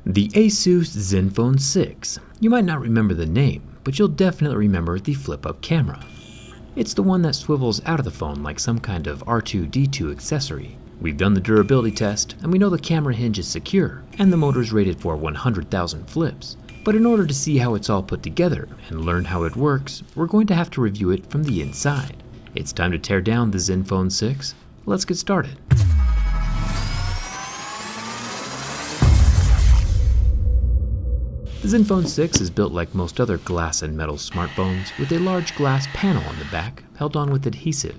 The Asus Zenfone 6. You might not remember the name, but you'll definitely remember the flip-up camera. It's the one that swivels out of the phone like some kind of R2-D2 accessory. We've done the durability test, and we know the camera hinge is secure, and the motor is rated for 100,000 flips. But in order to see how it's all put together and learn how it works, we're going to have to review it from the inside. It's time to tear down the Zenfone 6. Let's get started. The Zenfone 6 is built like most other glass and metal smartphones, with a large glass panel on the back held on with adhesive.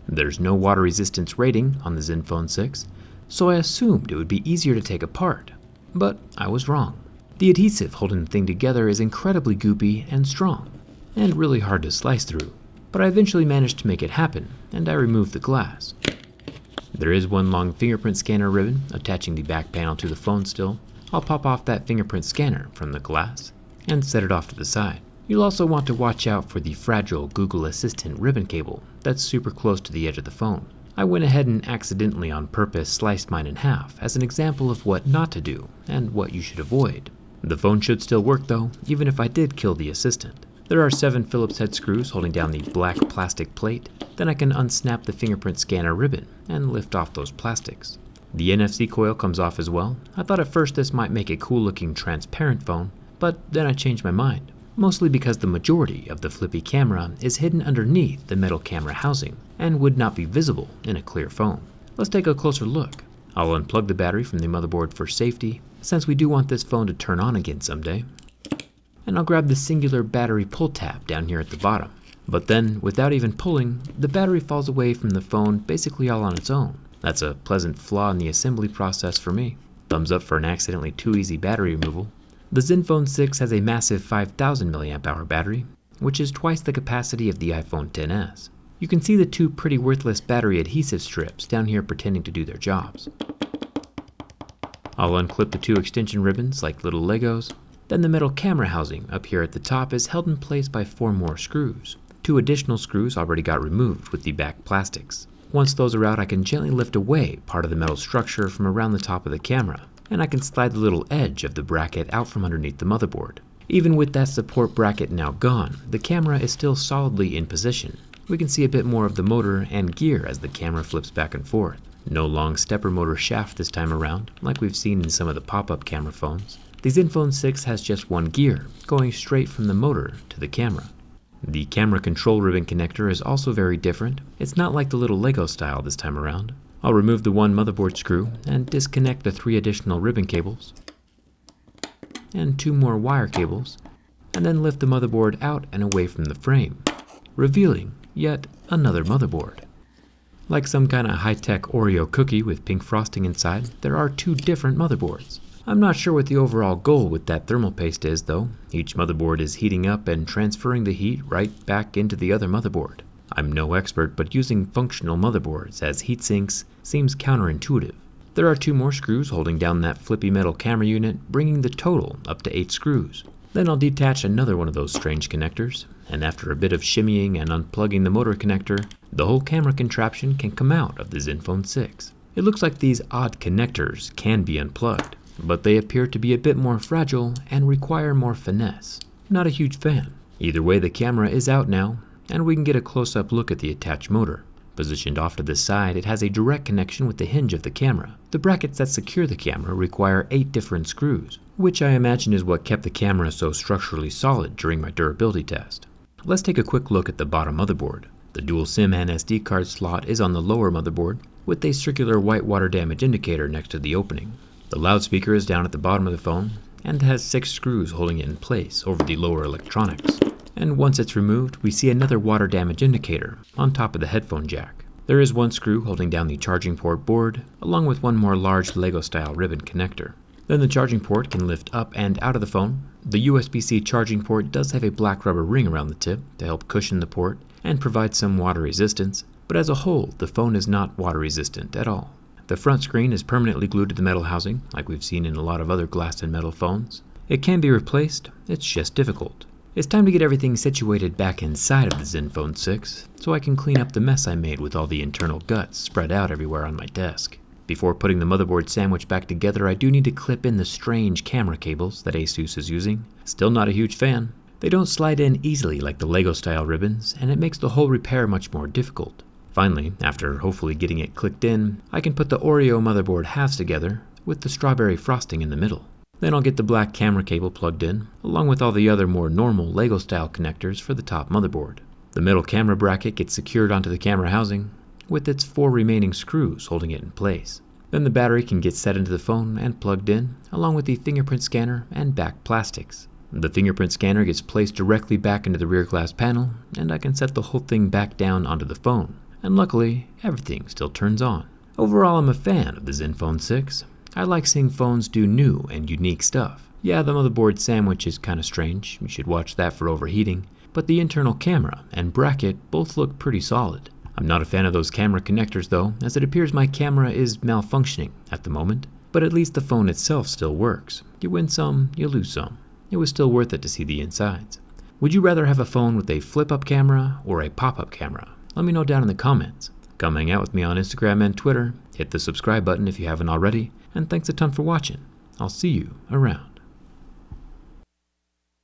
There's no water resistance rating on the Zenfone 6, so I assumed it would be easier to take apart. But I was wrong. The adhesive holding the thing together is incredibly goopy and strong, and really hard to slice through. But I eventually managed to make it happen, and I removed the glass. There is one long fingerprint scanner ribbon attaching the back panel to the phone still. I'll pop off that fingerprint scanner from the glass and set it off to the side. You'll also want to watch out for the fragile Google Assistant ribbon cable that's super close to the edge of the phone. I went ahead and accidentally on purpose sliced mine in half as an example of what not to do and what you should avoid. The phone should still work though, even if I did kill the assistant. There are 7 Phillips head screws holding down the black plastic plate. Then I can unsnap the fingerprint scanner ribbon and lift off those plastics. The NFC coil comes off as well. I thought at first this might make a cool looking transparent phone, but then I changed my mind. Mostly because the majority of the flippy camera is hidden underneath the metal camera housing and would not be visible in a clear phone. Let's take a closer look. I'll unplug the battery from the motherboard for safety, since we do want this phone to turn on again someday. And I'll grab the singular battery pull tab down here at the bottom. But then, without even pulling, the battery falls away from the phone basically all on its own. That's a pleasant flaw in the assembly process for me. Thumbs up for an accidentally too easy battery removal. The Zenfone 6 has a massive 5000 mAh battery, which is twice the capacity of the iPhone XS. You can see the 2 pretty worthless battery adhesive strips down here pretending to do their jobs. I'll unclip the 2 extension ribbons like little Legos. Then the metal camera housing up here at the top is held in place by 4 more screws. 2 additional screws already got removed with the back plastics. Once those are out, I can gently lift away part of the metal structure from around the top of the camera, and I can slide the little edge of the bracket out from underneath the motherboard. Even with that support bracket now gone, the camera is still solidly in position. We can see a bit more of the motor and gear as the camera flips back and forth. No long stepper motor shaft this time around, like we've seen in some of the pop-up camera phones. The Zenfone 6 has just one gear, going straight from the motor to the camera. The camera control ribbon connector is also very different. It's not like the little Lego style this time around. I'll remove the 1 motherboard screw and disconnect the 3 additional ribbon cables and 2 more wire cables, and then lift the motherboard out and away from the frame, revealing yet another motherboard. Like some kind of high-tech Oreo cookie with pink frosting inside, there are 2 different motherboards. I'm not sure what the overall goal with that thermal paste is though. Each motherboard is heating up and transferring the heat right back into the other motherboard. I'm no expert, but using functional motherboards as heat sinks seems counterintuitive. There are 2 more screws holding down that flippy metal camera unit, bringing the total up to 8 screws. Then I'll detach another one of those strange connectors, and after a bit of shimmying and unplugging the motor connector, the whole camera contraption can come out of the Zenfone 6. It looks like these odd connectors can be unplugged, but they appear to be a bit more fragile and require more finesse. Not a huge fan. Either way, the camera is out now, and we can get a close-up look at the attached motor. Positioned off to the side, it has a direct connection with the hinge of the camera. The brackets that secure the camera require 8 different screws, which I imagine is what kept the camera so structurally solid during my durability test. Let's take a quick look at the bottom motherboard. The dual SIM and SD card slot is on the lower motherboard, with a circular white water damage indicator next to the opening. The loudspeaker is down at the bottom of the phone and has 6 screws holding it in place over the lower electronics. And once it's removed, we see another water damage indicator on top of the headphone jack. There is 1 screw holding down the charging port board, along with 1 more large Lego-style ribbon connector. Then the charging port can lift up and out of the phone. The USB-C charging port does have a black rubber ring around the tip to help cushion the port and provide some water resistance, but as a whole, the phone is not water resistant at all. The front screen is permanently glued to the metal housing, like we've seen in a lot of other glass and metal phones. It can be replaced, it's just difficult. It's time to get everything situated back inside of the Zenfone 6, so I can clean up the mess I made with all the internal guts spread out everywhere on my desk. Before putting the motherboard sandwich back together, I do need to clip in the strange camera cables that Asus is using. Still not a huge fan. They don't slide in easily like the Lego style ribbons, and it makes the whole repair much more difficult. Finally, after hopefully getting it clicked in, I can put the Oreo motherboard halves together with the strawberry frosting in the middle. Then I'll get the black camera cable plugged in, along with all the other more normal Lego style connectors for the top motherboard. The middle camera bracket gets secured onto the camera housing, with its 4 remaining screws holding it in place. Then the battery can get set into the phone and plugged in, along with the fingerprint scanner and back plastics. The fingerprint scanner gets placed directly back into the rear glass panel, and I can set the whole thing back down onto the phone. And luckily, everything still turns on. Overall, I'm a fan of the Zenfone 6. I like seeing phones do new and unique stuff. Yeah, the motherboard sandwich is kinda strange, you should watch that for overheating, but the internal camera and bracket both look pretty solid. I'm not a fan of those camera connectors though, as it appears my camera is malfunctioning at the moment, but at least the phone itself still works. You win some, you lose some. It was still worth it to see the insides. Would you rather have a phone with a flip-up camera or a pop-up camera? Let me know down in the comments. Come hang out with me on Instagram and Twitter, hit the subscribe button if you haven't already, and thanks a ton for watching. I'll see you around.